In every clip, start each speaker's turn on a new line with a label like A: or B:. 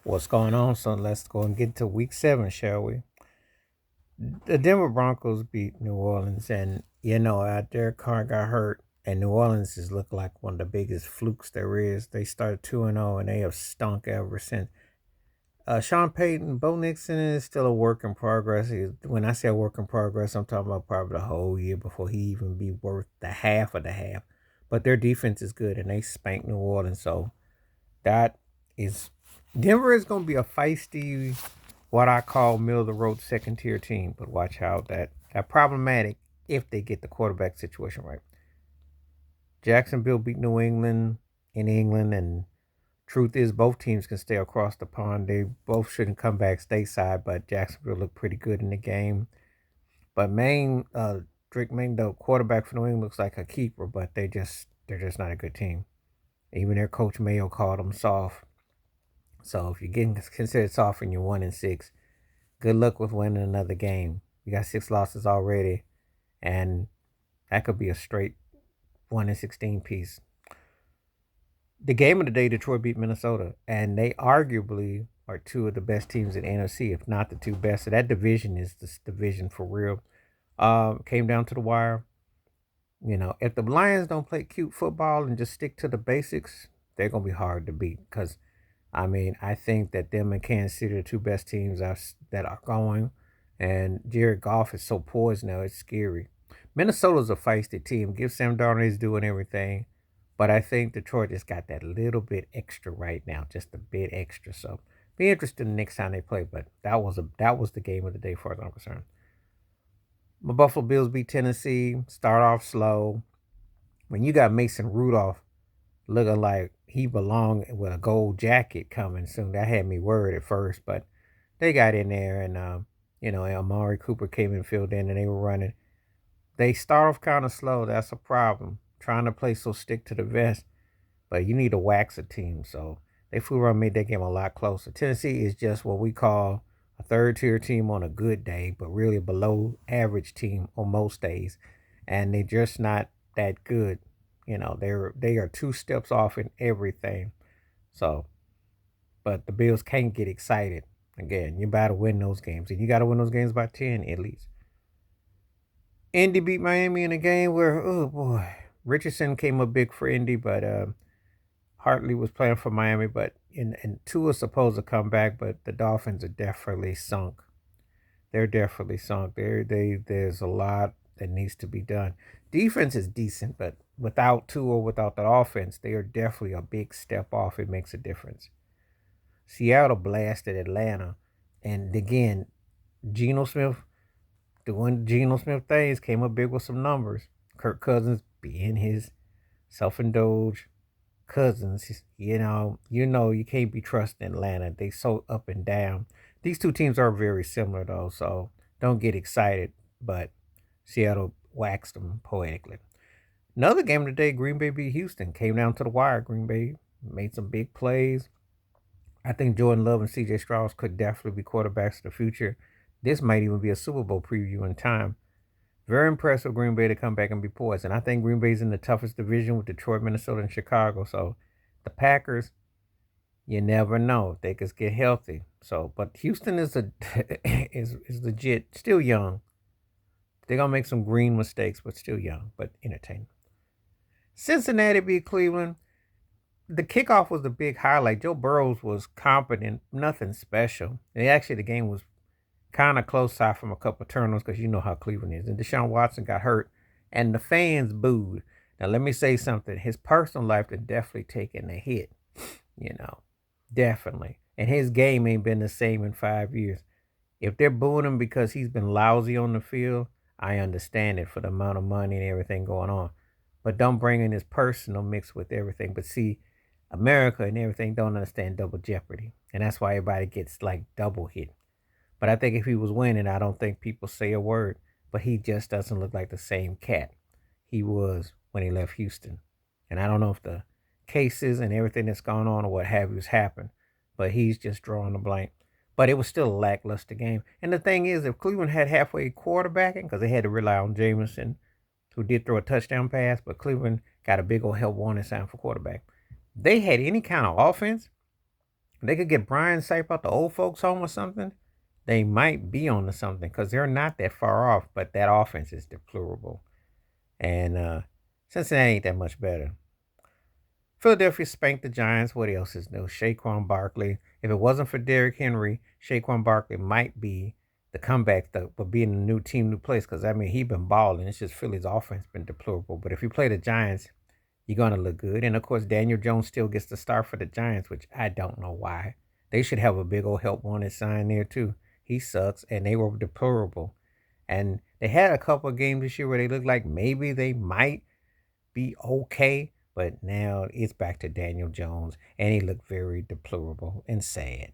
A: What's going on? So let's go and get to week 7, shall we? The Denver Broncos beat New Orleans, and Derek Carr got hurt, and New Orleans has looked like one of the biggest flukes there is. They started 2-0, and they have stunk ever since. Sean Payton, Bo Nixon is still a work in progress. When I say work in progress, I'm talking about probably the whole year before he even be worth the half of the half. But their defense is good, and they spanked New Orleans, so that is Denver is going to be a feisty, what I call middle of the road second tier team. But watch out that problematic if they get the quarterback situation right. Jacksonville beat New England in England, and truth is both teams can stay across the pond. They both shouldn't come back stateside, but Jacksonville looked pretty good in the game. But Drake Maine, the quarterback for New England, looks like a keeper, but they're just not a good team. Even their coach Mayo called them soft. So if you're getting considered soft and you're 1-6, good luck with winning another game. You got 6 losses already, and that could be a straight 1-16 piece. The game of the day, Detroit beat Minnesota, and they arguably are two of the best teams in the NFC, if not the two best. So that division is this division for real. Came down to the wire. If the Lions don't play cute football and just stick to the basics, they're gonna be hard to beat. Because I think that them and Kansas City are the two best teams that are going, and Jared Goff is so poised now; it's scary. Minnesota's a feisty team. Give Sam Darnold his due and everything, but I think Detroit just got that little bit extra right now, just a bit extra. So be interested the next time they play. But that was the game of the day, as far as I'm concerned. My Buffalo Bills beat Tennessee. Start off slow. When you got Mason Rudolph looking like he belonged with a gold jacket coming soon, that had me worried at first, but they got in there, and Amari Cooper came and filled in, and they were running. They start off kind of slow. That's a problem. Trying to play so stick to the vest, but you need to wax a team. So they flew around, made that game a lot closer. Tennessee is just what we call a third tier team on a good day, but really a below average team on most days, and they're just not that good. They are 2 steps off in everything. So, but the Bills can't get excited. Again, you got to win those games, and you got to win those games by 10 at least. Indy beat Miami in a game where, oh boy, Richardson came up big for Indy, but Hartley was playing for Miami. But and Tua is supposed to come back, but the Dolphins are definitely sunk. They're definitely sunk. There's a lot that needs to be done. Defense is decent, but without Tua, without that offense, they are definitely a big step off. It makes a difference. Seattle blasted Atlanta, and again, Geno Smith doing Geno Smith things came up big with some numbers. Kirk Cousins being his self-indulged Cousins, you can't be trusting Atlanta. They so up and down. These two teams are very similar though, so don't get excited. But Seattle waxed them poetically. Another game today, Green Bay beat Houston. Came down to the wire. Green Bay made some big plays. I think Jordan Love and CJ Strauss could definitely be quarterbacks of the future. This might even be a Super Bowl preview in time. Very impressed with Green Bay to come back and be poised. And I think Green Bay's in the toughest division with Detroit, Minnesota, and Chicago. So the Packers, you never know. They could get healthy. So, but Houston is a is legit, still young. They're gonna make some green mistakes, but still young, but entertaining. Cincinnati beat Cleveland. The kickoff was the big highlight. Joe Burrows was competent, nothing special. And actually, the game was kind of close side from a couple of turnovers because you know how Cleveland is. And Deshaun Watson got hurt, and the fans booed. Now, let me say something. His personal life is definitely taking a hit, you know, definitely. And his game ain't been the same in 5 years. If they're booing him because he's been lousy on the field, I understand it for the amount of money and everything going on. But don't bring in his personal mix with everything. But see, America and everything don't understand double jeopardy. And that's why everybody gets like double hit. But I think if he was winning, I don't think people say a word. But he just doesn't look like the same cat he was when he left Houston. And I don't know if the cases and everything that's gone on or what have you has happened, but he's just drawing the blank. But it was still a lackluster game. And the thing is, if Cleveland had halfway quarterbacking, because they had to rely on Jameson, who did throw a touchdown pass, but Cleveland got a big old help warning sign for quarterback. They had any kind of offense, If they could get Brian Sape out the old folks home or something, they might be on to something because they're not that far off, but that offense is deplorable. And Cincinnati ain't that much better. Philadelphia spanked the Giants. What else is new? Saquon Barkley. If it wasn't for Derrick Henry, Saquon Barkley might be the comeback, but being a new team, new place. Because I mean, he been balling. It's just Philly's offense been deplorable. But if you play the Giants, you're gonna look good. And of course, Daniel Jones still gets the start for the Giants, which I don't know why. They should have a big old help wanted sign there too. He sucks, and they were deplorable. And they had a couple of games this year where they looked like maybe they might be okay, but now it's back to Daniel Jones, and he looked very deplorable and sad.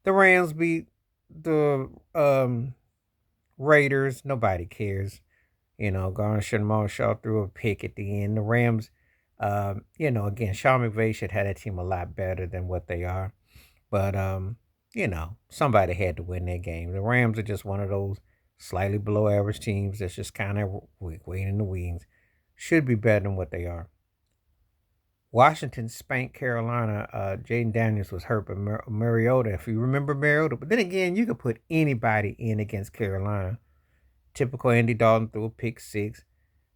A: The Rams beat the Raiders. Nobody cares. Garner Marshall threw a pick at the end. The Rams, again, Sean McVay should have that team a lot better than what they are. But, somebody had to win that game. The Rams are just one of those slightly below average teams that's just kind of waiting in the wings. Should be better than what they are. Washington spanked Carolina. Jaden Daniels was hurt, but Mariota, if you remember Mariota. But then again, you could put anybody in against Carolina. Typical Andy Dalton threw a pick six.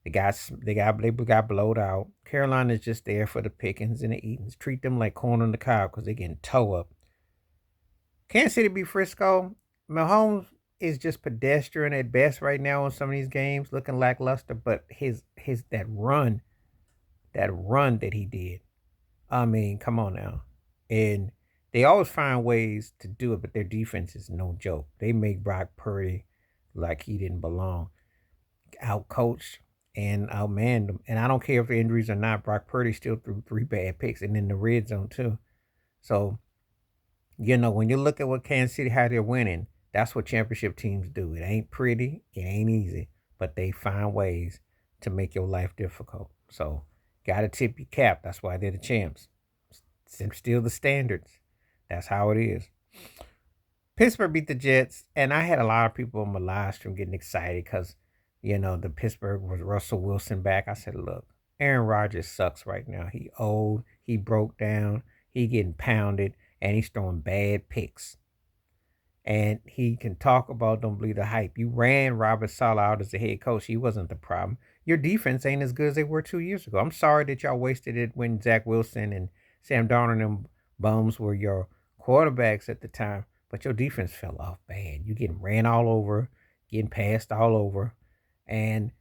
A: They got blowed out. Carolina's just there for the pickings and the eatings. Treat them like corn on the cob because they're getting toe up. Kansas City beat Frisco. Mahomes is just pedestrian at best right now on some of these games, looking lackluster. But his that run that he did, I mean, come on now. And they always find ways to do it, but their defense is no joke. They make Brock Purdy like he didn't belong. Outcoached and outmanned them. And I don't care if the injuries or not, Brock Purdy still threw 3 bad picks and in the red zone too. So, when you look at what Kansas City, how they're winning, that's what championship teams do. It ain't pretty, it ain't easy, but they find ways to make your life difficult. So, gotta tip your cap. That's why they're the champs. Still the standards. That's how it is. Pittsburgh beat the Jets, and I had a lot of people on my live stream getting excited because, the Pittsburgh was Russell Wilson back. I said, look, Aaron Rodgers sucks right now. He old, he broke down, he getting pounded, and he's throwing bad picks. And he can talk about don't believe the hype. You ran Robert Saleh out as the head coach. He wasn't the problem. Your defense ain't as good as they were 2 years ago. I'm sorry that y'all wasted it when Zach Wilson and Sam Darnold and them bums were your quarterbacks at the time. But your defense fell off bad. You getting ran all over, getting passed all over. And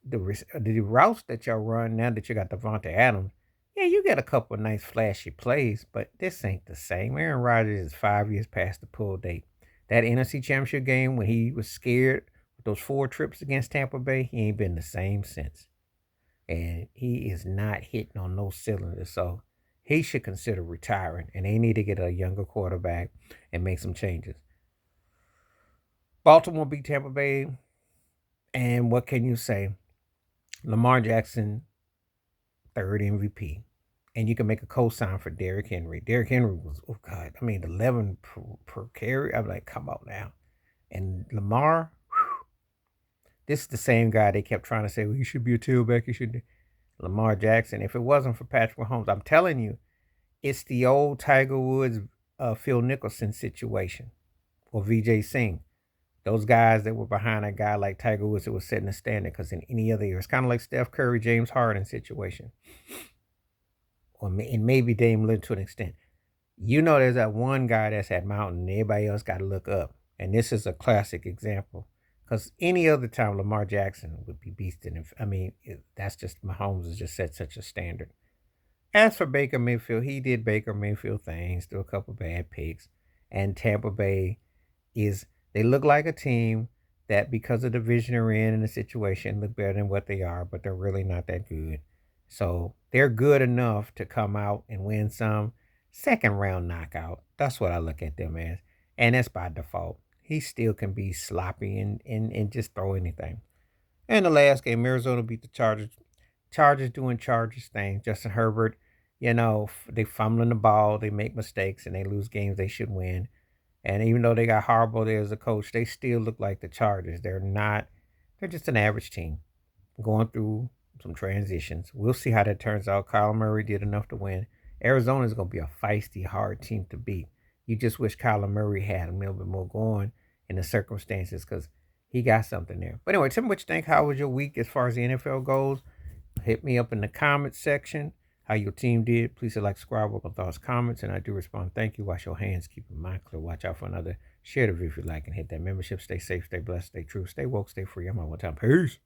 A: the routes that y'all run now that you got Devontae Adams, yeah, you got a couple of nice flashy plays, but this ain't the same. Aaron Rodgers is 5 years past the pull date. That NFC Championship game when he was scared with those 4 trips against Tampa Bay, he ain't been the same since. And he is not hitting on no cylinders. So he should consider retiring. And they need to get a younger quarterback and make some changes. Baltimore beat Tampa Bay. And what can you say? Lamar Jackson, 3rd MVP. And you can make a cosign for Derrick Henry. Derrick Henry was, 11 per carry. I'm like, come on now. And Lamar, this is the same guy they kept trying to say, well, he should be a tailback. He should. Lamar Jackson. If it wasn't for Patrick Mahomes, I'm telling you, it's the old Tiger Woods, Phil Nicholson situation, or Vijay Singh. Those guys that were behind a guy like Tiger Woods that was setting the standard. Because in any other year, it's kind of like Steph Curry, James Harden situation. And maybe Dame Lillard to an extent. There's that one guy that's at Mountain, and everybody else got to look up. And this is a classic example. Because any other time, Lamar Jackson would be beasting. That's just, Mahomes has just set such a standard. As for Baker Mayfield, he did Baker Mayfield things, threw a couple bad picks. And Tampa Bay they look like a team that, because of the division they're in and the situation, look better than what they are, but they're really not that good. So they're good enough to come out and win some. 2nd round knockout. That's what I look at them as. And that's by default. He still can be sloppy and just throw anything. And the last game, Arizona beat the Chargers. Chargers doing Chargers things. Justin Herbert, they fumbling the ball. They make mistakes and they lose games they should win. And even though they got Harbaugh there as a coach, they still look like the Chargers. They're just an average team going through some transitions. We'll see how that turns out. Kyler Murray did enough to win. Arizona is going to be a feisty, hard team to beat. You just wish Kyler Murray had a little bit more going in the circumstances because he got something there. But anyway, tell me what you think. How was your week as far as the NFL goes? Hit me up in the comments section how your team did. Please like, subscribe, work on thoughts, comments, and I do respond. Thank you. Wash your hands, keep your mind clear. Watch out for another. Share the video if you like and hit that membership. Stay safe, stay blessed, stay true, stay woke, stay free. I'm out one time. Peace.